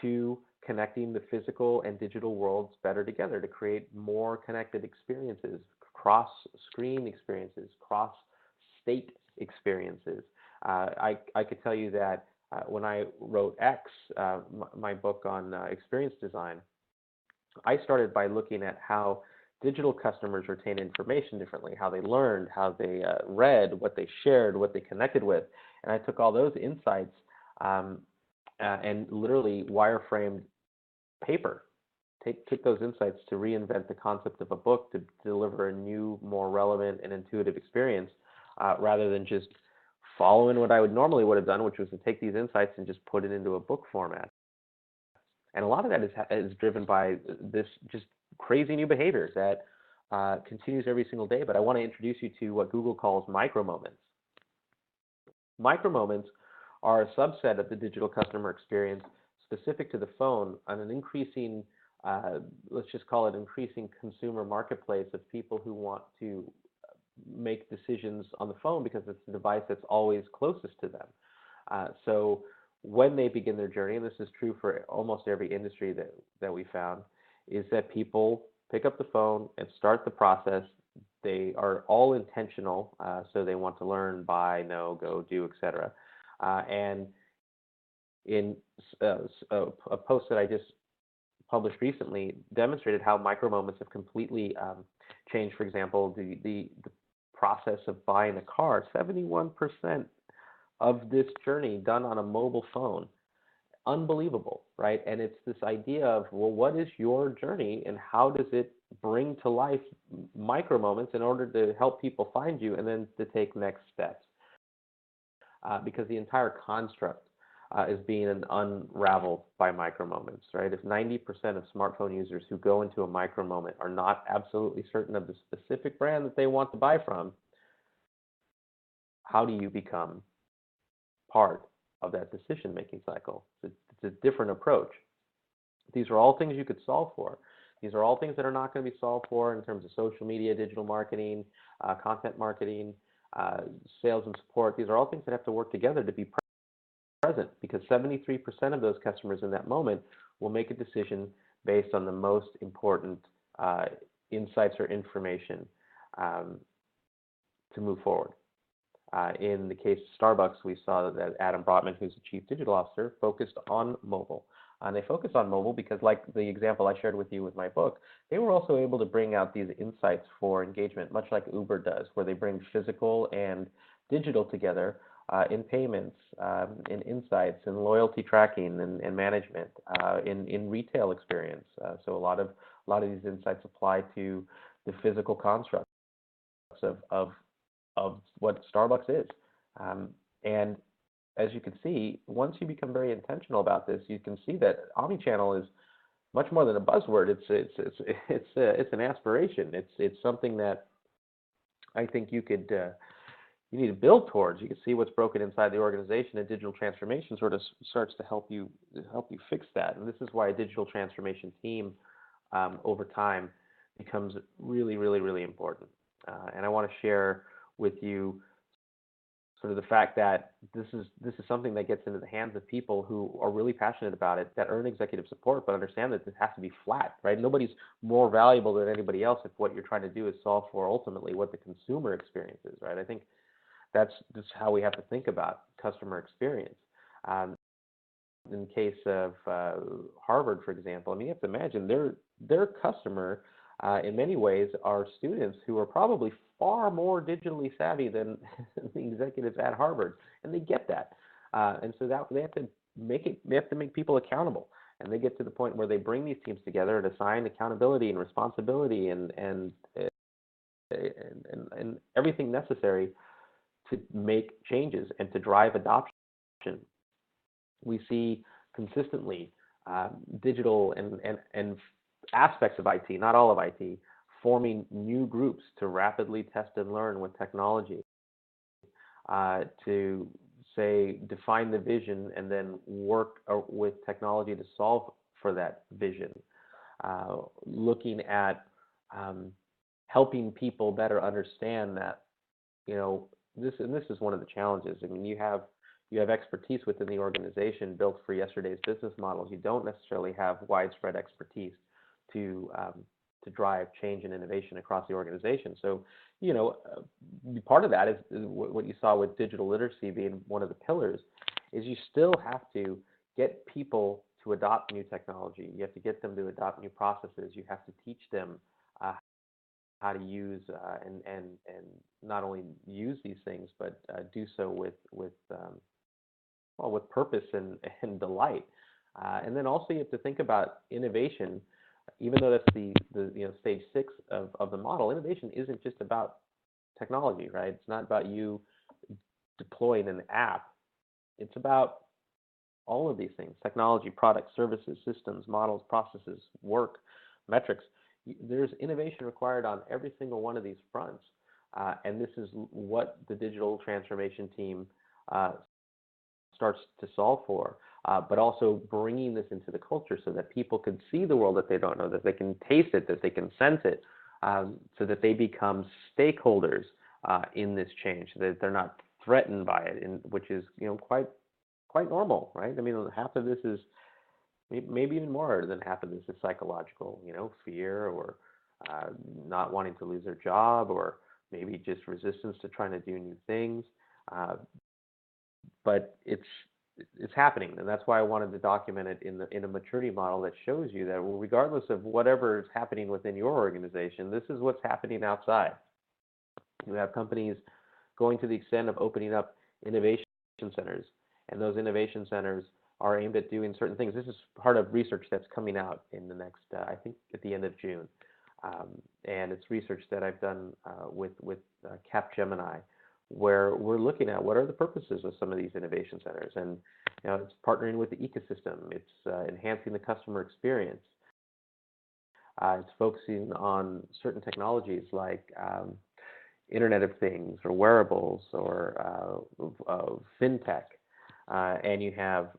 to connecting the physical and digital worlds better together to create more connected experiences, cross-screen experiences, cross-state experiences. I could tell you that when I wrote X, my book on experience design, I started by looking at how digital customers retain information differently, how they learned, how they read, what they shared, what they connected with. And I took all those insights and literally wireframed paper. Took those insights to reinvent the concept of a book to deliver a new, more relevant and intuitive experience rather than just following what I would have done, which was to take these insights and just put it into a book format. And a lot of that is driven by this just crazy new behavior that continues every single day. But I want to introduce you to what Google calls micro moments. Micro moments are a subset of the digital customer experience specific to the phone on an increasing, let's just call it increasing consumer marketplace of people who want to make decisions on the phone because it's the device that's always closest to them. So when they begin their journey, and this is true for almost every industry that we found, is that people pick up the phone and start the process. They are all intentional, so they want to learn, buy, know, go, do, etc. And in a post that I just published recently demonstrated how micro moments have completely changed. For example, the process of buying a car, 71% of this journey done on a mobile phone. Unbelievable, right? And it's this idea of, well, what is your journey and how does it bring to life micro moments in order to help people find you and then to take next steps? Because the entire construct is being unraveled by micro moments, right? If 90% of smartphone users who go into a micro moment are not absolutely certain of the specific brand that they want to buy from, how do you become part of that decision-making cycle? It's a different approach. These are all things you could solve for. These are all things that are not going to be solved for in terms of social media, digital marketing, content marketing, sales and support. These are all things that have to work together to be present, because 73% of those customers in that moment will make a decision based on the most important insights or information to move forward. In the case of Starbucks, we saw that Adam Brotman, who's the chief digital officer, focused on mobile. And they focused on mobile because, like the example I shared with you with my book, they were also able to bring out these insights for engagement, much like Uber does, where they bring physical and digital together in payments, in insights, in loyalty tracking and management, in retail experience. So a lot of these insights apply to the physical constructs of what Starbucks is. And as you can see, once you become very intentional about this, you can see that omnichannel is much more than a buzzword. It's an aspiration. It's something that I think you need to build towards. You can see what's broken inside the organization, and digital transformation sort of starts to help you fix that. And this is why a digital transformation team over time becomes really, really, really important. And I want to share with you sort of the fact that this is something that gets into the hands of people who are really passionate about it, that earn executive support, but understand that this has to be flat, right? Nobody's more valuable than anybody else if what you're trying to do is solve for ultimately what the consumer experience is, right? I think that's just how we have to think about customer experience. In the case of Harvard, for example, I mean, you have to imagine their customer in many ways are students who are probably far more digitally savvy than the executives at Harvard, and they get that. And so that they have to make people accountable, and they get to the point where they bring these teams together and assign accountability and responsibility and everything necessary to make changes and to drive adoption. We see consistently digital and aspects of IT, not all of IT, forming new groups to rapidly test and learn with technology, to say define the vision and then work with technology to solve for that vision, looking at helping people better understand that, this is one of the challenges. I mean, you have expertise within the organization built for yesterday's business models. You don't necessarily have widespread expertise to drive change and innovation across the organization. So, part of that is what you saw with digital literacy being one of the pillars, is you still have to get people to adopt new technology. You have to get them to adopt new processes. You have to teach them how to use and not only use these things, but do so with purpose and delight. And then also you have to think about innovation. Even though that's the stage 6 of the model, innovation isn't just about technology, right? It's not about you deploying an app, it's about all of these things: technology, products, services, systems, models, processes, work, metrics. There's innovation required on every single one of these fronts. And this is what the digital transformation team starts to solve for, but also bringing this into the culture so that people can see the world that they don't know, that they can taste it, that they can sense it, so that they become stakeholders in this change, so that they're not threatened by it, which is quite normal, right? I mean, half of this is, maybe even more than half of this is psychological, fear, or not wanting to lose their job, or maybe just resistance to trying to do new things. But it's happening, and that's why I wanted to document it in a maturity model that shows you that regardless of whatever is happening within your organization, this is what's happening outside. You have companies going to the extent of opening up innovation centers, and those innovation centers are aimed at doing certain things. This is part of research that's coming out in the next, I think, at the end of June. And it's research that I've done with Capgemini, where we're looking at what are the purposes of some of these innovation centers. And it's partnering with the ecosystem. It's enhancing the customer experience. It's focusing on certain technologies like Internet of Things, or wearables, or fintech. And you have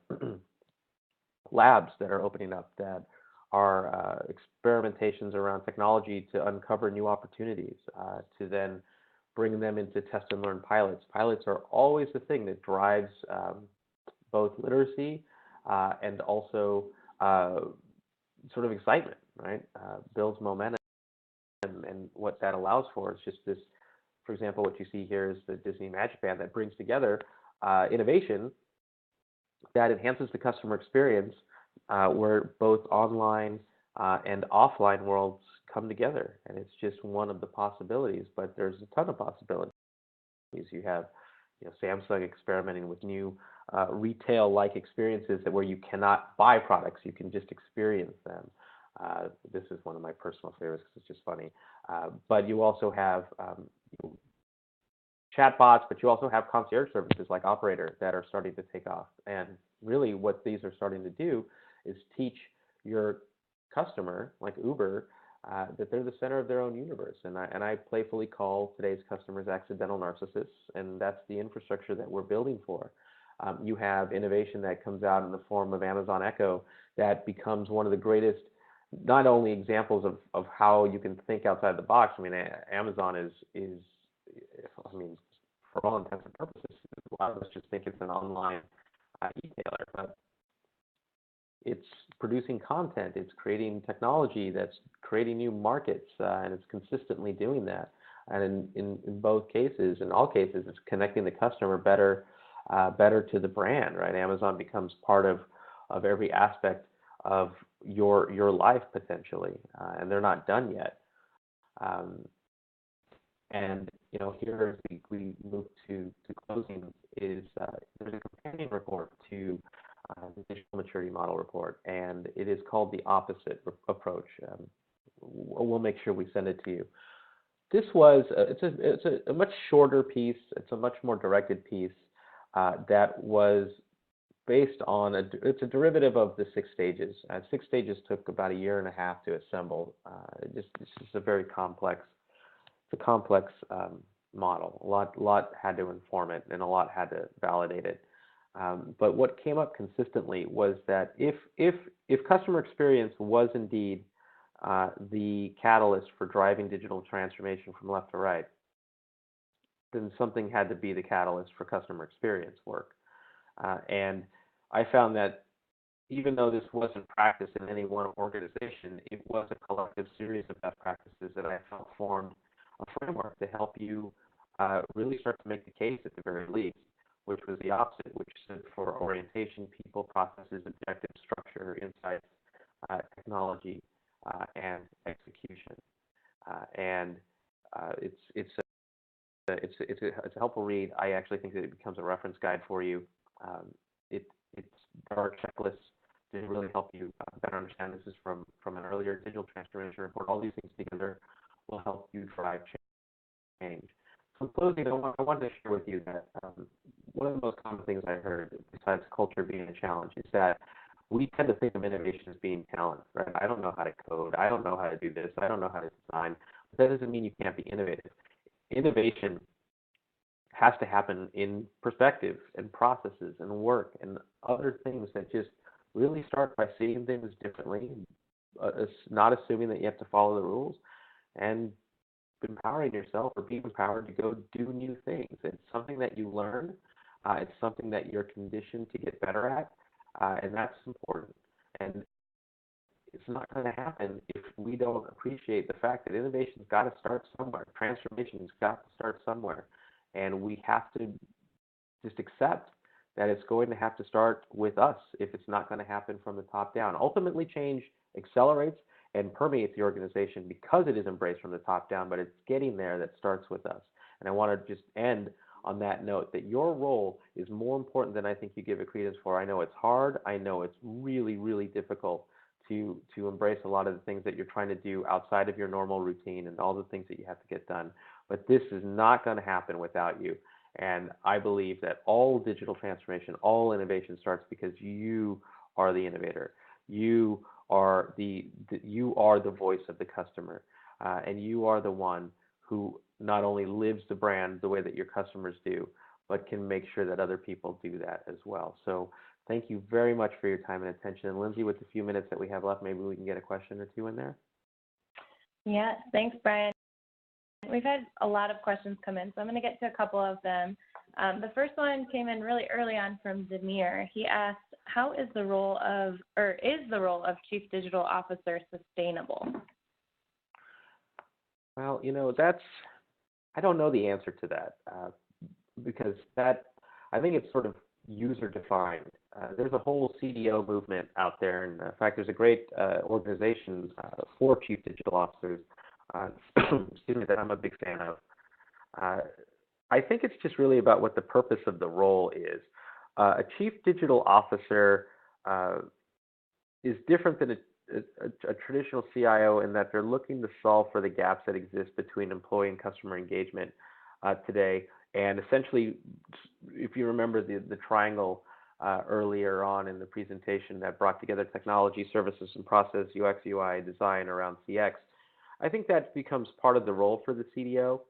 labs that are opening up that are experimentations around technology to uncover new opportunities, to then bring them into test and learn pilots. Pilots are always the thing that drives both literacy and also sort of excitement, right? Builds momentum. And what that allows for is just this, for example, what you see here is the Disney Magic Band that brings together innovation that enhances the customer experience, where both online and offline worlds come together. And it's just one of the possibilities, but there's a ton of possibilities. You have Samsung experimenting with new retail-like experiences where you cannot buy products, you can just experience them. This is one of my personal favorites because it's just funny. But you also have chatbots, but you also have concierge services like Operator that are starting to take off. And really what these are starting to do is teach your customer, like Uber, that they're the center of their own universe. And I playfully call today's customers accidental narcissists, and that's the infrastructure that we're building for. You have innovation that comes out in the form of Amazon Echo that becomes one of the greatest, not only examples of how you can think outside the box. I mean, Amazon is I mean, for all intents and purposes, a lot of us just think it's an online e-tailer, but it's producing content, it's creating technology that's creating new markets, and it's consistently doing that. And in both cases, in all cases, it's connecting the customer better to the brand, right? Amazon becomes part of every aspect of your life potentially, and they're not done yet. And here as we move to closing is there's a companion report to the digital maturity model report, and it is called the opposite approach. We'll make sure we send it to you. This was it's a much shorter piece. It's a much more directed piece that was based on it's a derivative of the 6 stages. 6 stages took about a year and a half to assemble. It's just a very complex. It's a complex model. A lot had to inform it, and a lot had to validate it. But what came up consistently was that if customer experience was indeed the catalyst for driving digital transformation from left to right, then something had to be the catalyst for customer experience work. And I found that even though this wasn't practiced in any one organization, it was a collective series of best practices that I felt formed a framework to help you really start to make the case at the very least, which was the opposite, which stood for orientation, people, processes, objectives, structure, insights, technology, and execution. And it's a helpful read. I actually think that it becomes a reference guide for you. There are checklists to really help you better understand. This is from an earlier digital transformation report. All these things together will help you drive change. So in closing, I wanted to share with you that one of the most common things I heard, besides culture being a challenge, is that we tend to think of innovation as being talent, right? I don't know how to code. I don't know how to do this. I don't know how to design. But that doesn't mean you can't be innovative. Innovation has to happen in perspective and processes and work and other things that just really start by seeing things differently, not assuming that you have to follow the rules, and empowering yourself or being empowered to go do new things. It's something that you learn. It's something that you're conditioned to get better at, and that's important. And it's not going to happen if we don't appreciate the fact that innovation's got to start somewhere. Transformation's got to start somewhere. And we have to just accept that it's going to have to start with us if it's not going to happen from the top down. Ultimately, change accelerates and permeates the organization because it is embraced from the top down, but it's getting there that starts with us. And I want to just end on that note, that your role is more important than I think you give it credence for. I know it's hard. I know it's really, really difficult to embrace a lot of the things that you're trying to do outside of your normal routine and all the things that you have to get done. But this is not going to happen without you. And I believe that all digital transformation, all innovation starts because you are the innovator. You are the voice of the customer, and you are the one who not only lives the brand the way that your customers do, but can make sure that other people do that as well. So thank you very much for your time and attention. And Lindsay, with the few minutes that we have left, maybe we can get a question or two in there. Yeah, thanks, Brian. We've had a lot of questions come in, so I'm going to get to a couple of them. The first one came in really early on from Demir. He asked, how is the role of Chief Digital Officer sustainable? Well, I don't know the answer to that because I think it's sort of user defined. There's a whole CDO movement out there, and in fact, there's a great organization for Chief Digital Officers, excuse me, that I'm a big fan of. I think it's just really about what the purpose of the role is. A Chief Digital Officer is different than a traditional CIO in that they're looking to solve for the gaps that exist between employee and customer engagement today. And essentially, if you remember the triangle earlier on in the presentation that brought together technology, services, and process, UX, UI, design around CX, I think that becomes part of the role for the CDO.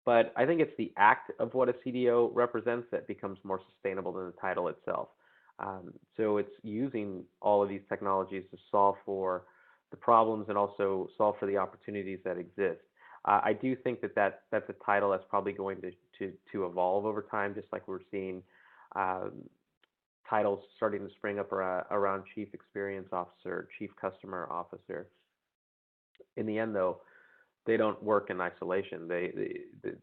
But I think it's the act of what a CDO represents that becomes more sustainable than the title itself. So it's using all of these technologies to solve for the problems and also solve for the opportunities that exist. I do think that's a title that's probably going to evolve over time, just like we're seeing titles starting to spring up around Chief Experience Officer, Chief Customer Officer. In the end, though, they don't work in isolation.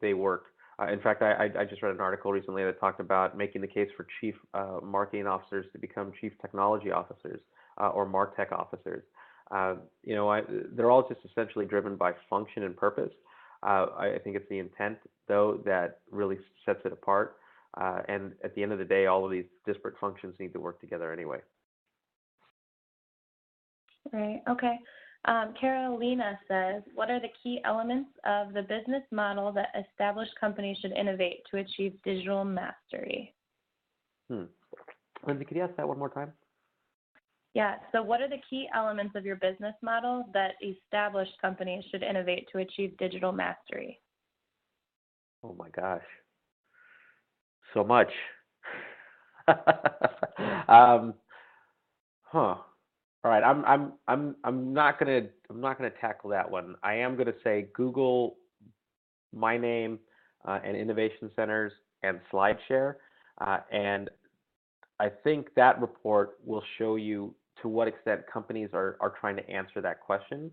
They work. In fact, I just read an article recently that talked about making the case for Chief Marketing Officers to become Chief Technology Officers or MarTech Officers. They're all just essentially driven by function and purpose. I think it's the intent, though, that really sets it apart. And at the end of the day, all of these disparate functions need to work together anyway. Right. Okay. Carolina says, what are the key elements of the business model that established companies should innovate to achieve digital mastery? Lindsay, could you ask that one more time? Yeah. So what are the key elements of your business model that established companies should innovate to achieve digital mastery? Oh my gosh. So much. All right, I'm not gonna tackle that one. I am gonna say Google my name and innovation centers and SlideShare, and I think that report will show you to what extent companies are trying to answer that question.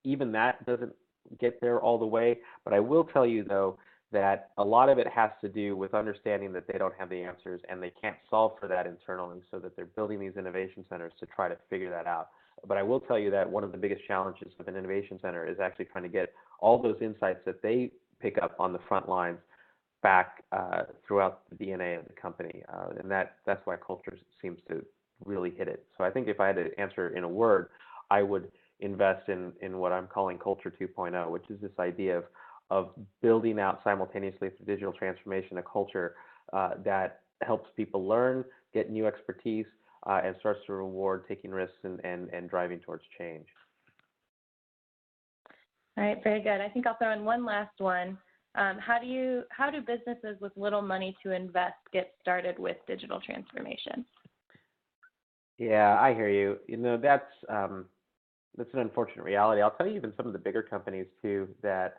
Even that doesn't get there all the way, but I will tell you though that a lot of it has to do with understanding that they don't have the answers and they can't solve for that internally, so that they're building these innovation centers to try to figure that out. But I will tell you that one of the biggest challenges of an innovation center is actually trying to get all those insights that they pick up on the front lines back throughout the DNA of the company. And that's why culture seems to really hit it. So I think if I had to answer in a word, I would invest in what I'm calling Culture 2.0, which is this idea of building out simultaneously through digital transformation a culture that helps people learn, get new expertise, and starts to reward taking risks and driving towards change. All right, very good. I think I'll throw in one last one. How do businesses with little money to invest get started with digital transformation? Yeah, I hear you. You know, that's an unfortunate reality. I'll tell you, even some of the bigger companies too that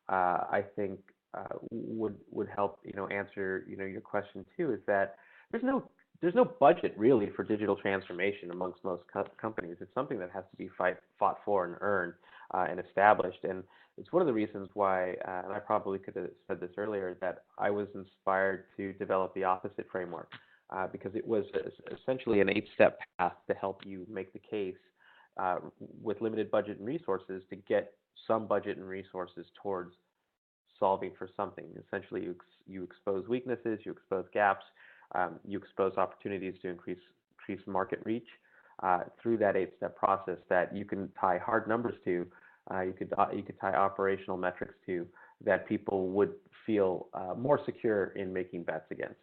I think would help answer your question too, is that there's no budget really for digital transformation amongst most companies. It's something that has to be fought for and earned and established. And it's one of the reasons why, and I probably could have said this earlier, that I was inspired to develop the opposite framework because it was essentially an 8-step path to help you make the case with limited budget and resources to get some budget and resources towards solving for something. Essentially, you expose weaknesses, you expose gaps, you expose opportunities to increase market reach through that 8-step process that you can tie hard numbers to. You could tie operational metrics to that people would feel more secure in making bets against.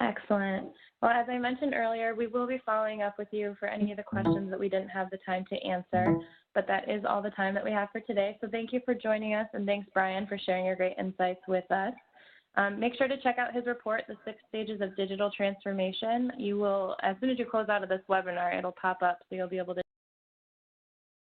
Excellent. Well, as I mentioned earlier, we will be following up with you for any of the questions that we didn't have the time to answer, but that is all the time that we have for today. So thank you for joining us, and thanks, Brian, for sharing your great insights with us. Make sure to check out his report, The 6 Stages of Digital Transformation. You will, as soon as you close out of this webinar, it'll pop up, so you'll be able to